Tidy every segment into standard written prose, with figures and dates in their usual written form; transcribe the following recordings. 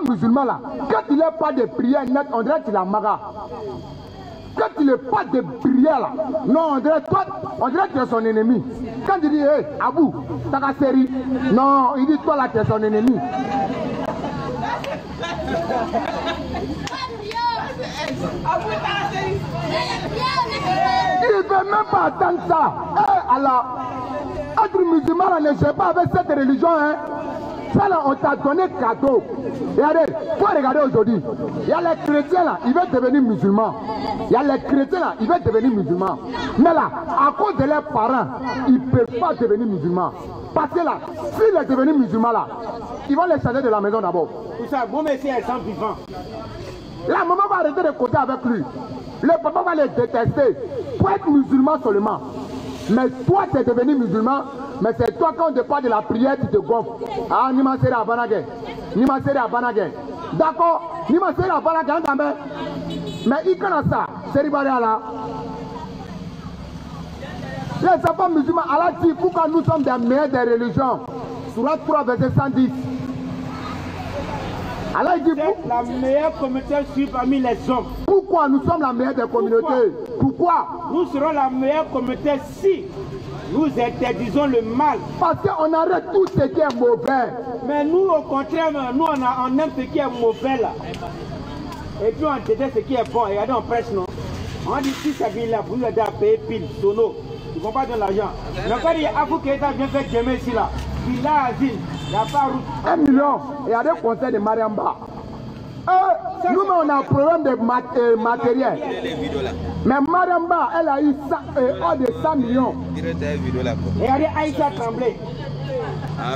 Musulman là, quand il n'est pas de prière net, on dirait qu'il a maga. Quand il n'est pas de prière là, non, on dirait que tu es son ennemi. Quand il dit, hey, Abou, t'as qu'à série, non, il dit, toi là, tu es son ennemi. Il ne veut même pas attendre ça. Hey, alors, être musulman là, ne cherche pas avec cette religion, hein. Ça là, on t'a donné cadeau. Regardez, faut regarder aujourd'hui. Il y a les chrétiens là, ils veulent devenir musulmans. Il y a les chrétiens là, ils veulent devenir musulmans. Mais là, à cause de leurs parents, ils ne peuvent pas devenir musulmans. Parce que là, s'ils sont devenus musulmans là, ils vont les changer de la maison d'abord. Tout ça, mon monsieur est sans vivant. La maman va arrêter de côté avec lui. Le papa va les détester. Pour être musulman seulement. Mais toi, tu es devenu musulman. Mais c'est toi, quand on te parle de la prière, tu te gonfles. Ah, ni ma sera à Banagé. Ni ma sera à Banagé. D'accord? Ni ma sera à Banagé. Mais il connaît ça. C'est là. Les enfants musulmans, Allah dit pourquoi nous sommes des meilleurs des religions. Surat 3, verset 110. Allah dit la meilleure communauté suit parmi les hommes. Pourquoi nous sommes la meilleure des communautés? Pourquoi? Nous serons la meilleure communauté si nous interdisons le mal. Parce qu'on arrête tout ce qui est mauvais. Mais nous, au contraire, nous, on aime ce qui est mauvais là. Et puis on déteste ce qui est bon. Regardez, on prêche, non? On dit si ça vient là, vous allez à payer pile, sono. Ils ne vont pas donner l'argent. Mais quand il y a Afou Keita vient faire Djemé ici là, il a asile, il n'y a pas route. 1 million. Il y a des conseils de Mariamba. Nous, on a un problème de matériel. Mais Mariamba, elle a eu hors de 100 millions. Regardez Aïcha Tremblay.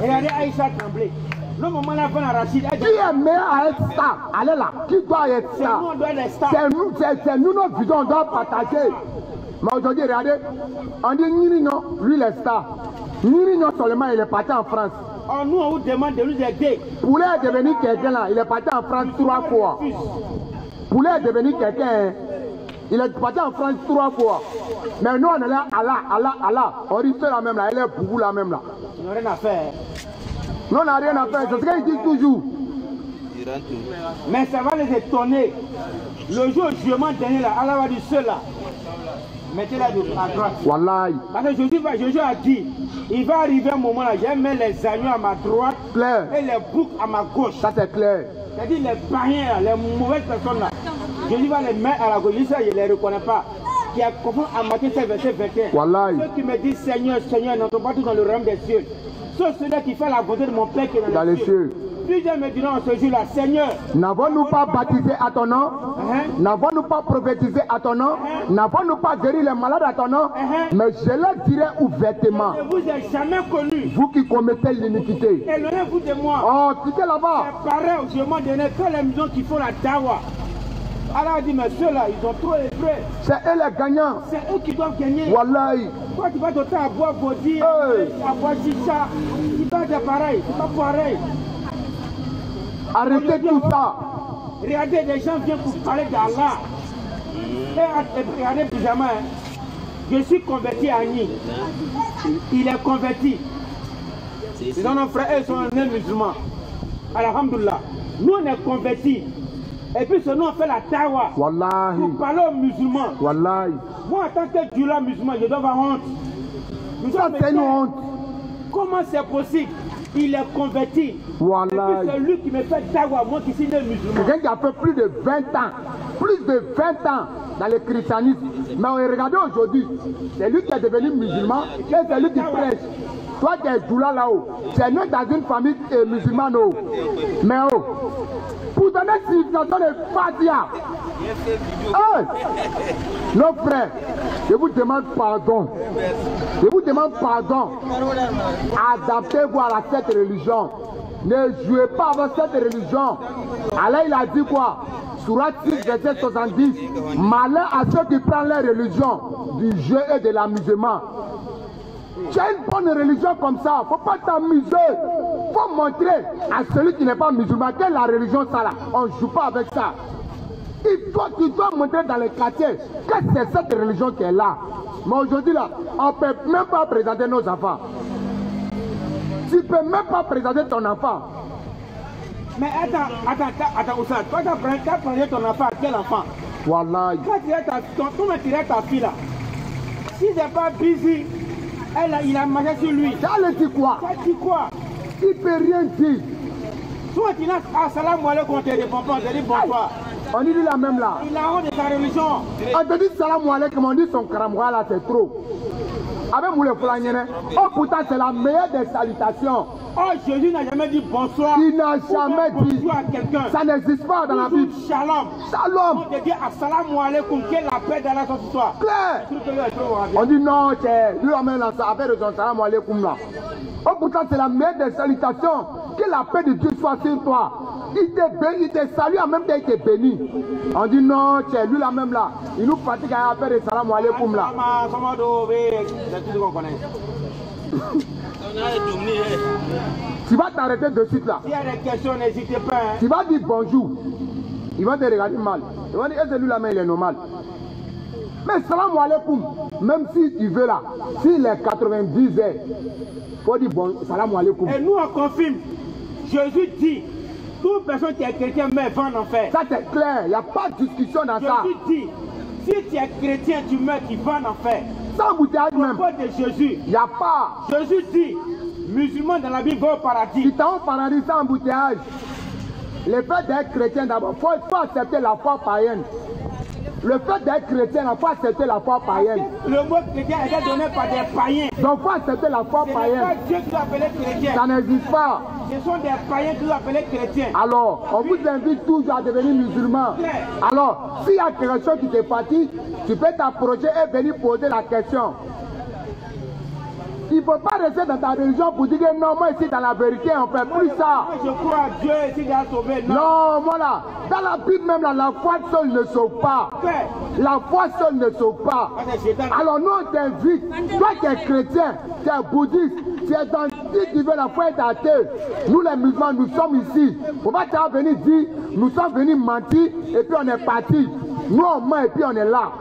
Regardez Aïcha Tremblay. Le moment là, on a Rachid. Qui est meilleur à être ça? Allez là. Qui doit être ça? C'est nous, notre vision, on doit partager. Mais aujourd'hui, regardez, on dit Nini non, lui il est star. Nini non seulement, il est parti en France. Oh, nous, on vous demande de nous aider. Pour devenir quelqu'un là, il est parti en France 3 fois. Pour devenir quelqu'un, il est parti en France 3 fois. Mais nous, on est là, Allah. On risque la même là, elle est pour vous la même là. On n'a rien à faire. Nous, on n'a rien à faire, c'est ce qu'il dit toujours. Mais ça va les étonner. Le jour du jugement dernier là, Allah va dire ceux-là. Mettez-la à droite. Wallahi. Parce que Jésus a dit, il va arriver un moment là, je mets les agneaux à ma droite clair. Et les boucs à ma gauche. Ça c'est clair. C'est-à-dire les païens, les mauvaises personnes là, Jésus va les mettre à la gauche. Ça, je ne les reconnais pas. Qui a compris à Matthieu verset 21. Wallahi. Ceux qui me disent Seigneur, Seigneur, n'entrent pas tous dans le royaume des cieux. Sauf celui qui fait la volonté de mon Père qui est dans les cieux. Plusieurs me diront en ce jour-là, Seigneur, n'avons-nous pas baptisé à ton nom? N'avons-nous pas prophétisé à ton nom? N'avons-nous pas guéri les malades à ton nom? Mais je leur dirai ouvertement. Je vous ai jamais connu. Vous qui commettez l'iniquité. Éloignez-vous de moi. Oh, quittez là-bas. C'est pareil, je m'en donnais que les maisons qui font la dawa. Allah a dit, mais ceux-là, ils ont trop éprouvé. C'est eux les gagnants. C'est eux qui doivent gagner. Wallahi. Toi, tu vas doter à boire body, à boire chicha. Il va être pareil, c'est pas pareil. Arrêtez tout ça. Regardez, les gens viennent pour parler d'Allah. Et regardez, pyjama, je suis converti à Agni. Il est converti. Nos frères, eux sont nés musulmans. Alhamdulillah. Nous, on est convertis. Et puis, ce nom, on fait la tawa. Wallahi. Pour parler aux musulmans. Wallahi. Moi, en tant que djula musulman, je dois avoir honte. Ça, c'est une honte. Comment c'est possible? Il est converti. Wallahi. C'est lui qui me fait tawa, moi qui suis né musulman. Quelqu'un qui a fait plus de 20 ans. Plus de 20 ans dans le christianisme. Mais regardez aujourd'hui, c'est lui qui est devenu musulman et c'est lui qui prêche. Toi qui es djula là-haut, c'est né dans une famille musulmane. Mais pour donner signification de Fadia. Nos frères, je vous demande pardon. Je vous demande pardon. Adaptez-vous à cette religion. Ne jouez pas avec cette religion. Allah il a dit quoi? Surat 6, verset 70. Malheur à ceux qui prennent leur religion du jeu et de l'amusement. Tu as une bonne religion comme ça. Faut pas t'amuser. Faut montrer à celui qui n'est pas musulman que la religion, ça là. On ne joue pas avec ça. Tu dois montrer dans les quartiers que c'est cette religion qui est là. Mais aujourd'hui là, on ne peut même pas présenter nos enfants. Tu ne peux même pas présenter ton enfant. Mais attends, Oussad, toi tu as présenté ton enfant à quel enfant? Voilà. Quand tu dirais ta fille là, si c'est pas busy, il a marché sur lui. Ça le dit quoi? Ça dit quoi? Il ne peut rien dire. Soit il a assalamu alaikum, on te répond pas, on te dit bonsoir. On dit la même là. Il a honte de sa religion. On te dit salam alaikum, on dit son karamwa là, c'est trop. Avec Moulé Foulaniene, oh pourtant c'est la meilleure des salutations. Oh, Jésus n'a jamais dit bonsoir. Il n'a jamais dit. Bonsoir à quelqu'un. Ça n'existe pas dans la Bible. Shalom. Shalom. On te dit assalamu alaikum, que la paix d'Allah soit sur toi. Claire. On dit non, lui amène la affaire de son salam alaikum là. Oh pourtant c'est la meilleure des salutations. Que la paix de Dieu soit sur toi. Il te salue en même temps il te bénit. On dit non, c'est lui là même là. Il nous pratique à faire le salam alaikum là. Tu vas t'arrêter de suite là. S'il y a des questions, n'hésitez pas. Tu vas dire bonjour. Ils vont te regarder mal. Ils vont dire, est-ce que lui là même il est normal? Mais salam alaikum, même si tu veux là, s'il est 90 heures, il faut dire bon, salam alaikum. Et nous on confirme. Jésus dit, toute personne qui est chrétien meurt va en enfer. Ça c'est clair, il n'y a pas de discussion dans ça. Jésus dit, si tu es chrétien, tu meurs, tu vas en enfer. Sans bouteillage même. De Jésus. Il n'y a pas. Jésus dit, musulman dans la Bible va au paradis. Si tu as un paradis sans embouteillage, le fait d'être chrétien d'abord, il faut accepter la foi païenne. Le fait d'être chrétien, il faut accepter la foi païenne. Le mot chrétien a été donné par des païens. Donc il faut accepter la foi païenne. Ce n'est pas Dieu qui l'a appelé chrétien. Ça n'existe pas. Ce sont des païens qui l'ont appelé chrétien. Alors, on vous invite toujours à devenir musulman. Alors, s'il y a quelque chose qui t'est parti, tu peux t'approcher et venir poser la question. Il ne faut pas rester dans ta religion pour dire que non, moi ici dans la vérité, on ne fait plus ça. Moi je crois à Dieu ici qui a sauvé. Non, voilà. Dans la Bible même, là, la foi seule ne sauve pas. La foi seule ne sauve pas. Alors nous, on t'invite. Toi qui es chrétien, tu es bouddhiste, tu es dans si tu veux la foi est athée. Nous les musulmans, nous sommes ici. Il ne faut pas venir dire, nous sommes venus mentir et puis on est parti. Nous on ment et puis on est là.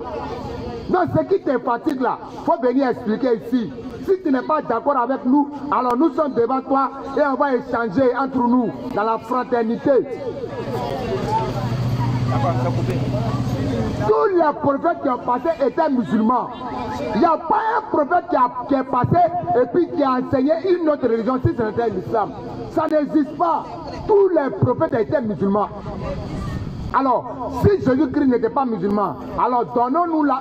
Non, ce qui te fatigue là, il faut venir expliquer ici. Si tu n'es pas d'accord avec nous, alors nous sommes devant toi et on va échanger entre nous dans la fraternité. Tous les prophètes qui ont passé étaient musulmans. Il n'y a pas un prophète qui est passé et puis qui a enseigné une autre religion si ce n'était l'islam. Ça n'existe pas. Tous les prophètes étaient musulmans. Alors, si Jésus-Christ n'était pas musulman, alors donnez-nous la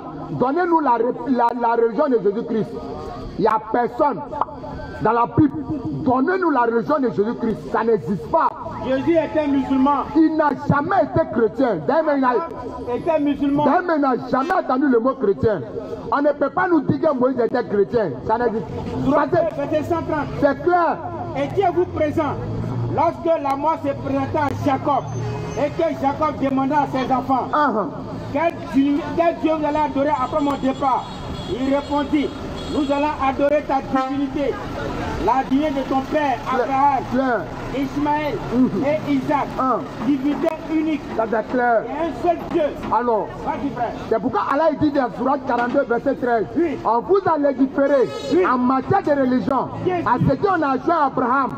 religion de Jésus-Christ. Il n'y a personne dans la Bible. Donnez-nous la religion de Jésus-Christ. Ça n'existe pas. Jésus était musulman. Il n'a jamais été chrétien. D'ailleurs, était musulman. Il n'a jamais entendu le mot chrétien. On ne peut pas nous dire que Moïse était chrétien. Ça n'existe pas. C'est clair. Étiez-vous présent lorsque la mort s'est présentée à Jacob et que Jacob demanda à ses enfants quel Dieu vous allez adorer après mon départ? Il répondit, nous allons adorer ta divinité, la divinité de ton père Abraham, Ismaël et Isaac, divinité unique. Ça c'est clair. Et un seul Dieu. Alors, c'est pourquoi Allah dit dans Sourate 42, verset 13, on vous a légiféré en matière de religion à ce qu'on a joué à Abraham,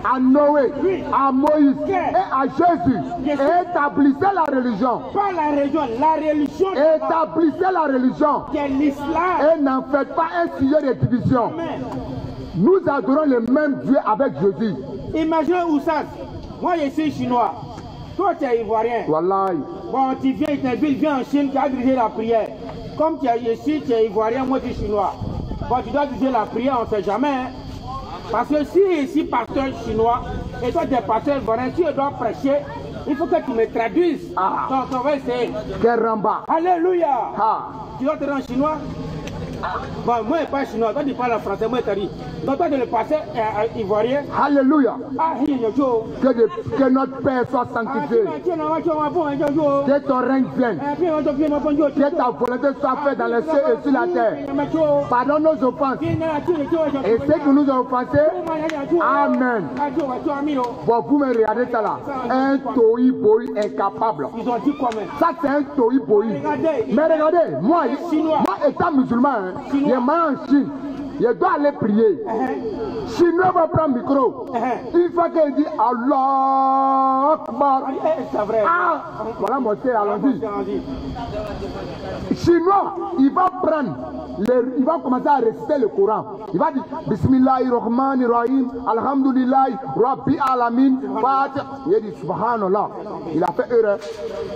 à Noé, à Moïse et à Jésus. Et établissez la religion. Pas la religion, la religion. Établissez la religion. C'est l'islam. Et n'en faites pas un sujet de division. Nous adorons le même Dieu avec Jésus. Imaginez Oussad, moi je suis chinois, toi tu es ivoirien. Wallahi. Bon, tu viens en Chine, tu as dirigé la prière. Comme tu es ici, tu es ivoirien, moi je suis chinois. Bon, tu dois diriger la prière, on ne sait jamais. Hein? Parce que si ici, pasteur chinois, et toi tu es pasteur ivoirien, si tu dois prêcher, il faut que tu me traduises. Donc on va essayer. Quel ramba. Alléluia. Tu dois te rendre chinois. Bon, moi, je ne parle pas chinois. Toi, tu parles français, moi, je dit. Donc, toi, tu le passer ivoirien. Alléluia. Ah, il y a Que notre Père soit sanctifié. Que ton règne vienne. Que ta volonté soit faite dans les cieux et sur la terre. Pardonne nos offenses. Et ceux qui nous ont offensés. Amen. Bon, vous me regardez ça là. Un tohi-bohi incapable. Ils ont dit quoi même? Ça, c'est un tohi-bohi. Mais regardez, moi étant musulman, je suis en Chine. Je dois aller prier. Chinois va prendre le micro. Une fois qu'il dit Allah Akbar. Ah, voilà mon thé, allons-y. Chinois, il va prendre, il va commencer à réciter le Coran. Il va dire Bismillahirrahmanirrahim, Alhamdulillah, Rabbi Alamin, Fatih. Il dit Subhanallah. Il a fait erreur.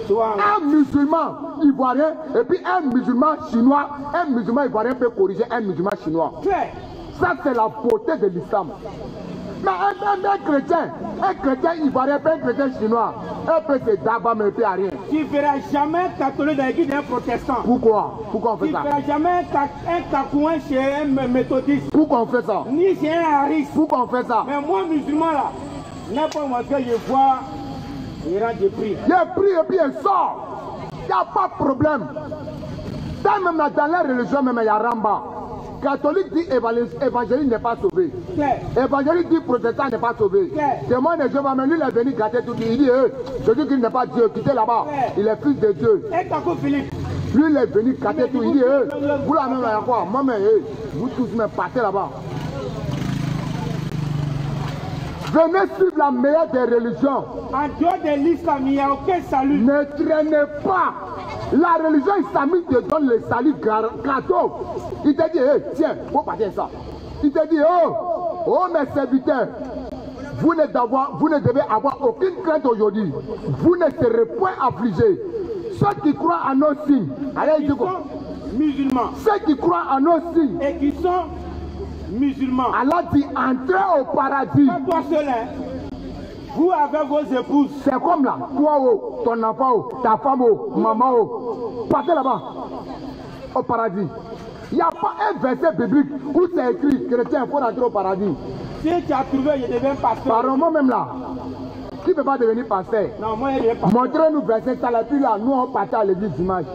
Un musulman ivoirien et puis un musulman chinois, un musulman ivoirien peut corriger un musulman chinois. Ça, c'est la beauté de l'islam. Mais un chrétien ivoirien, un chrétien chinois, un peu se d'abat, mais il ne fait rien. Tu ne verras jamais un catholique dans l'église d'un protestant. Pourquoi? Pourquoi on fait ça? Tu ne verras jamais un cacouin chez un méthodiste. Pourquoi on fait ça? Ni chez un hariste. Pourquoi on fait ça? Mais moi, musulman, là, n'importe moi que je vois, il rentre de prix. Il prie et puis il sort. Il n'y a pas de problème. Même dans la religion, même il y a Ramba. Catholique dit évangélique n'est pas sauvé. Évangélique dit protestant n'est pas sauvé. Témoin de Jéhovah, mais lui il est venu gâter tout. Il dit Jésus qui n'est pas Dieu, quittez là-bas. Il est fils de Dieu. Lui il est venu gâter tout. Il dit vous la même là, quoi? Moi, mais vous tous me partez là-bas. Venez suivre la meilleure des religions. En dehors de l'islam, il n'y a aucun salut. Ne traînez pas. La religion islamique te donne le salut gratos. Il te dit, tiens, il faut partir ça. Il te dit, oh mes serviteurs, vous ne devez avoir aucune crainte aujourd'hui. Vous ne serez point affligés. Ceux qui croient en nos signes, allez, ils sont musulmans. Ceux qui croient en nos signes et qui sont musulmans. Allah dit, entrez au paradis. Pas toi seul, hein. Vous avec vos épouses. C'est comme là, toi, ton enfant, ta femme, maman, partez là-bas, au paradis. Il n'y a pas un verset biblique où c'est écrit, chrétien, il faut rentrer au paradis. Si tu as trouvé, je deviens pasteur. Pardon, moi-même là, qui ne peut pas devenir pasteur? Non, moi, je deviens pasteur. Montrez-nous verset, ça là, puis là, nous, on partait à l'église dimanche.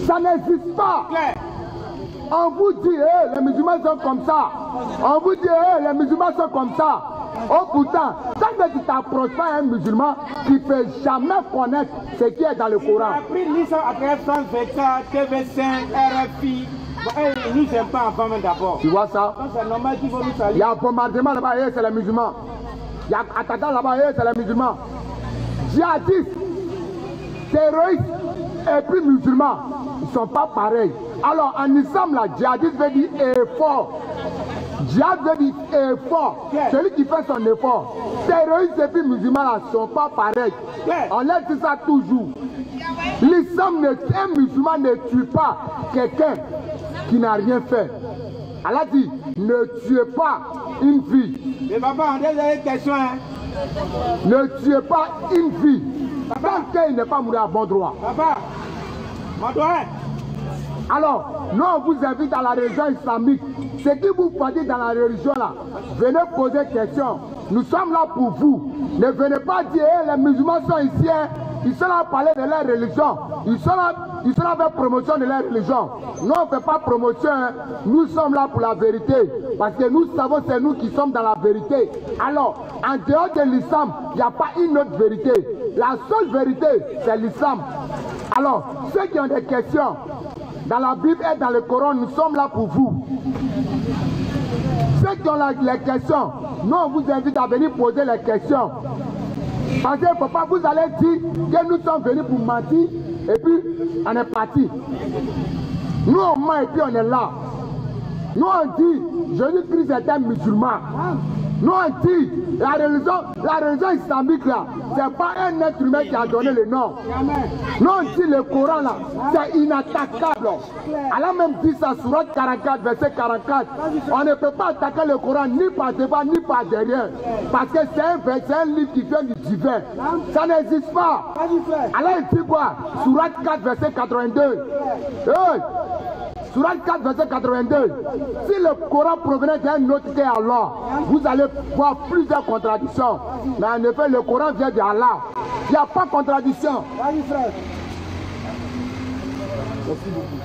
Ça n'existe pas. Claire. On vous dit, les musulmans sont comme ça. On vous dit, les musulmans sont comme ça. Oh pourtant, tant que tu t'approches pas à un musulman, tu ne peux jamais connaître ce qui est dans le Coran. Il a pris l'islam après France 24, TV5, RFI. Ils nous n'aiment pas avant même d'abord. Tu vois ça? C'est normal qu'ils vont nous saluer. Il y a un bombardement là-bas, c'est les musulmans. Il y a un attaquant là-bas, c'est les musulmans. Djihadistes, terroristes et puis musulmans, ils ne sont pas pareils. Alors en islam, là, djihadiste veut dire effort. Djihad veut dire effort. Celui qui fait son effort. Terroristes et puis musulmans là ne sont pas pareils. On laisse ça toujours. L'islam, un musulman ne tue pas quelqu'un qui n'a rien fait. Allah dit, ne tuez pas une vie. Mais papa, on a une question. Hein? Ne tuez pas une vie. Tant qu'il n'est pas mort à bon droit. Papa, mon doigt. Alors, nous on vous invite dans la religion islamique. Ce qui vous faites dans la religion là, venez poser des questions. Nous sommes là pour vous. Ne venez pas dire les musulmans sont ici. Hein. Ils sont là pour parler de leur religion. Ils sont là pour promotion de leur religion. Nous on ne fait pas promotion. Hein. Nous sommes là pour la vérité. Parce que nous savons c'est nous qui sommes dans la vérité. Alors, en dehors de l'islam, il n'y a pas une autre vérité. La seule vérité, c'est l'islam. Alors, ceux qui ont des questions, dans la Bible et dans le Coran, nous sommes là pour vous. Ceux qui ont les questions, nous on vous invite à venir poser les questions. Parce que papa, vous allez dire que nous sommes venus pour mentir et puis on est parti. Nous on ment et puis on est là. Nous on dit Jésus-Christ est un musulman. Nous on dit, la religion islamique là, c'est pas un être humain qui a donné le nom. Nous on dit le Coran là, c'est inattaquable. Elle a même dit ça, Sourate 44, verset 44. On ne peut pas attaquer le Coran ni par devant ni par derrière. Parce que c'est un livre qui vient du divin. Ça n'existe pas. Elle a dit quoi? Sourate 4, verset 82. Hey! Sourate 4, verset 82. Si le Coran provenait d'un autre qu'Allah, vous allez voir plusieurs contradictions. Mais en effet, le Coran vient d'Allah. Il n'y a pas de contradiction. Vas-y, frère. Merci beaucoup.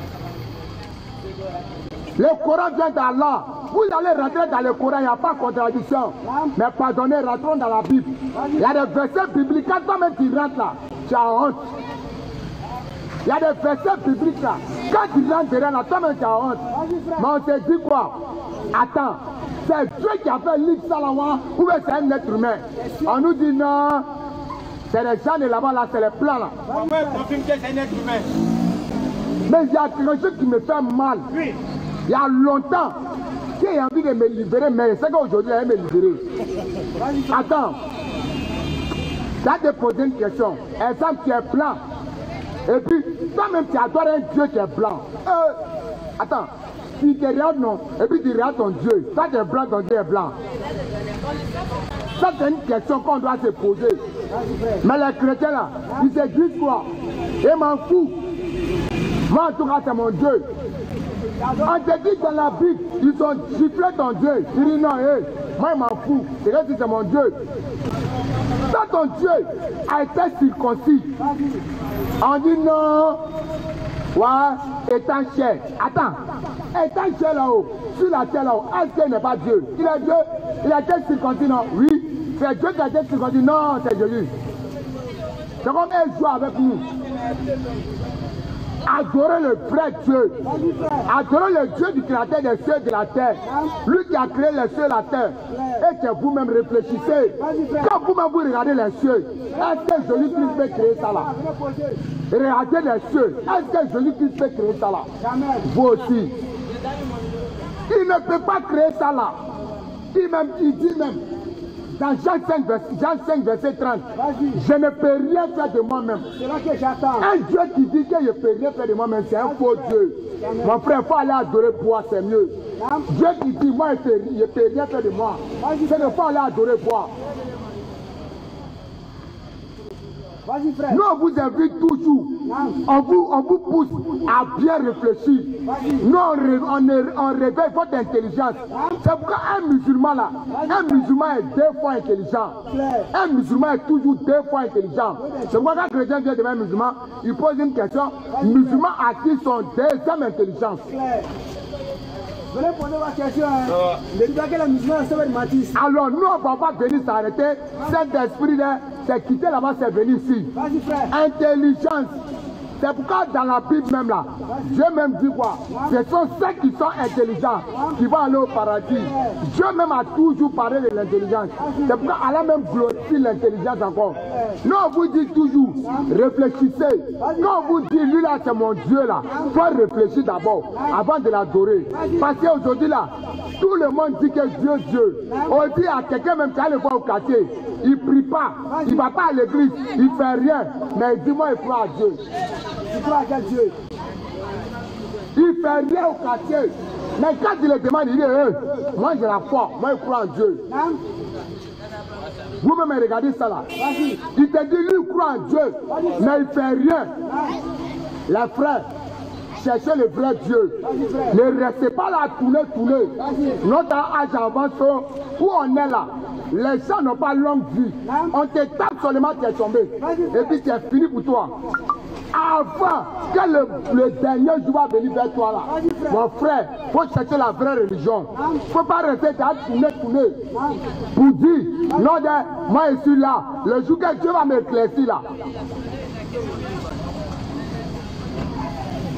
Le Coran vient d'Allah. Vous allez rentrer dans le Coran, il n'y a pas de contradiction. Mais pardonnez, rentrons dans la Bible. Il y a des versets bibliques. Quand toi-même tu rentres là, tu as honte. Il y a des versets bibliques là. Quand tu rentres derrière là, toi-même tu as honte. Mais on te dit quoi? Attends, c'est Dieu qui a fait l'île Salama ou c'est un être humain? On nous dit non, c'est les gens de là-bas là, c'est les plans là. Comment confirme que c'est un être humain? Mais il y a quelque chose qui me fait mal. Oui. Il y a longtemps, j'ai envie de me libérer, mais c'est qu'aujourd'hui, elle me libérer. Attends, tu as te poser une question. Exemple, tu es blanc. Et puis, toi-même, tu adores un Dieu qui est blanc. Attends, tu te regardes, non? Et puis, tu regardes ton Dieu. Toi, tu es blanc, ton Dieu est blanc. Ça, c'est une question qu'on doit se poser. Mais les chrétiens, là, ils se disent quoi? Ils m'en foutent. Moi, en tout cas, c'est mon Dieu. On te dit dans la Bible, ils ont giflé ton Dieu. Tu dis non, hey, moi, je m'en fous. C'est que c'est mon Dieu. Quand ton Dieu a été circoncis, on dit non, ouais, étant cher. Attends, étant cher là-haut, sur la terre là-haut, est-ce qu'il n'est pas Dieu? Il est Dieu, il a été circoncis, non? Oui, c'est Dieu qui a été circoncis, non, c'est Jésus. C'est comme elle joue avec nous. Adorer le vrai Dieu. Adorer le Dieu du créateur des cieux et de la terre. Lui qui a créé les cieux et la terre. Et que vous-même réfléchissez. Quand vous-même vous regardez les cieux, est-ce que Jésus-Christ peut créer ça là? Regardez les cieux. Est-ce que Jésus-Christ peut créer ça là? Vous aussi. Il ne peut pas créer ça là. Il dit même. Dans Jean 5, verset 30, je ne peux rien faire de moi-même. C'est là que j'attends. Un Dieu qui dit que je ne peux rien faire de moi-même, c'est un faux Dieu. Mon frère, il faut aller adorer bois, c'est mieux. Dieu qui dit, moi, je ne peux rien faire de moi. Je ne peux pas aller adorer bois. Vas-y, frère. Nous, on vous invite toujours. On vous pousse à bien réfléchir. Nous, on réveille votre intelligence. C'est pourquoi un musulman là, un musulman est 2 fois intelligent. Un musulman est toujours 2 fois intelligent. C'est pourquoi quand un chrétien vient devant un musulman, il pose une question. Musulman acquis son 2e intelligence. Je vais poser ma question. Je dis que la musulmane c'est Matisse. Alors nous, on ne va pas venir s'arrêter. Cet esprit là, c'est quitter là-bas, c'est venir ici. Vas-y, frère. Intelligence. C'est pourquoi dans la Bible même là, Dieu même dit quoi? Ce sont ceux qui sont intelligents qui vont aller au paradis. Dieu même a toujours parlé de l'intelligence. C'est pourquoi Allah même glorifie l'intelligence encore. Nous on vous dit toujours, réfléchissez. Quand on vous dit, lui là c'est mon Dieu là, il faut réfléchir d'abord avant de l'adorer. Parce qu'aujourd'hui là, tout le monde dit que Dieu, Dieu. On dit à quelqu'un même qui a le voir au quartier, il ne prie pas, il ne va pas à l'église, il ne fait rien. Mais dis-moi, il croit à Dieu. Tu crois à quel Dieu? Il ne fait rien au quartier. Mais quand il le demande, il dit, moi j'ai la foi, moi je crois en Dieu. Vous-même regardez ça là. Il te dit, lui il croit en Dieu, mais il ne fait rien. Les frères, cherchez le vrai Dieu. Ne restez pas là à tourner. Notre âge avance où on est là. Les gens n'ont pas longue vie. On te tape seulement, tu es tombé. Et puis c'est fini pour toi. Avant que le dernier jour va venir vers toi là, mon frère, il faut chercher la vraie religion. Il ne faut pas rester à tourner. Pour dire, non, moi je suis là. Le jour que Dieu va m'éclaircir là.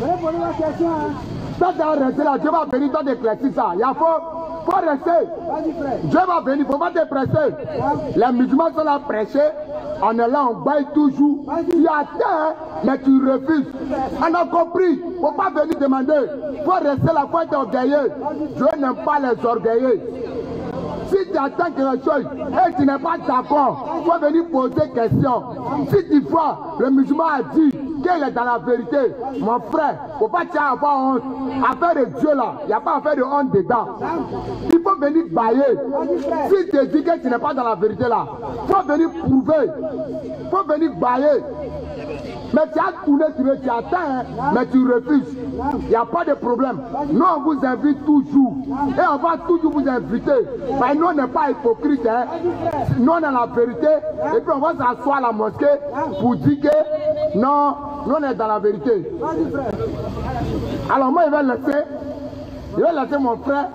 Je vais poser ma question. Toi, tu vas rester là, Dieu va venir toi t'éclaircir ça. Il faut rester. Vas-y, frère. Dieu va venir, il ne faut pas te presser. Les musulmans sont là prêcher. On est là, on baille toujours. Tu attends, mais tu refuses. On a compris. Il ne faut pas venir demander. Il faut rester là, il faut être orgueilleux. Dieu n'aime pas les orgueilleux. Si tu attends quelque chose et tu n'es pas d'accord, il faut venir poser question. Si tu vois, le musulman a dit qu'il est dans la vérité, mon frère, il ne faut pas avoir honte. Affaire de Dieu là, il n'y a pas affaire de honte dedans. Il faut venir bailler. Si tu dis que tu n'es pas dans la vérité là, il faut venir prouver. Il faut venir bailler. Mais tu as tourné, tu attends, hein, mais tu refuses. Il n'y a pas de problème. Nous, on vous invite toujours. Et on va toujours vous inviter. Mais nous, on n'est pas hypocrite. Hein. Nous, on est la vérité. Et puis, on va s'asseoir à la mosquée pour dire que non, nous, on est dans la vérité. Alors, moi, je vais laisser mon frère.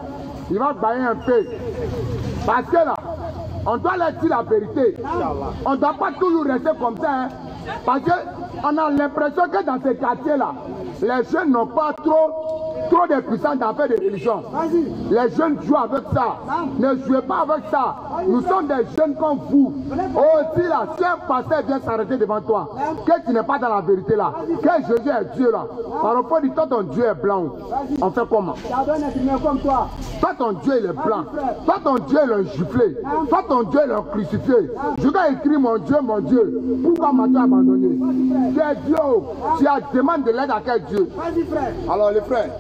Il va bailler un peu. Parce que là, on doit leur dire la vérité. On ne doit pas toujours rester comme ça. Hein. Parce qu'on a l'impression que dans ces quartiers-là, les jeunes n'ont pas trop de puissance dans l'affaire de religion. Les jeunes jouent avec ça. Ne jouez pas avec ça. Nous sommes des jeunes comme vous. Aussi là, si un pasteur vient s'arrêter devant toi, que tu n'es pas dans la vérité là, que Jésus est Dieu là, par rapport du temps ton Dieu est blanc, on fait comment? Toi ton Dieu il est blanc. Toi ton Dieu il est giflé. Toi ton Dieu il est crucifié. Je dois écrire mon Dieu. Pourquoi m'as-tu abandonné? Tu es Dieu. Tu as demandé de l'aide à quel Dieu? Alors les frères.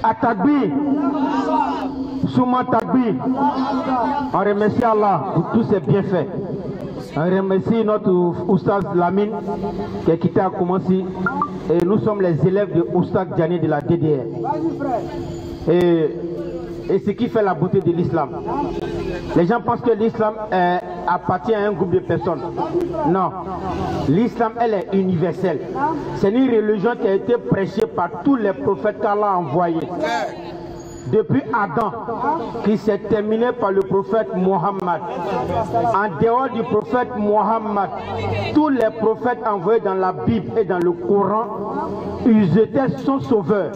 Atakbir, Souma Takbir. On remercie Allah pour tous ses bienfaits. On remercie notre Oustaz Lamine qui a quitté à commencer. Et nous sommes les élèves de Oustaz Diané de la DDR. Et ce qui fait la beauté de l'islam. Les gens pensent que l'islam appartient à un groupe de personnes. Non. L'islam, elle est universelle. C'est une religion qui a été prêchée par tous les prophètes qu'Allah a envoyés. Depuis Adam, qui s'est terminé par le prophète Mohammed. En dehors du prophète Mohammed, tous les prophètes envoyés dans la Bible et dans le Coran, ils étaient son sauveur.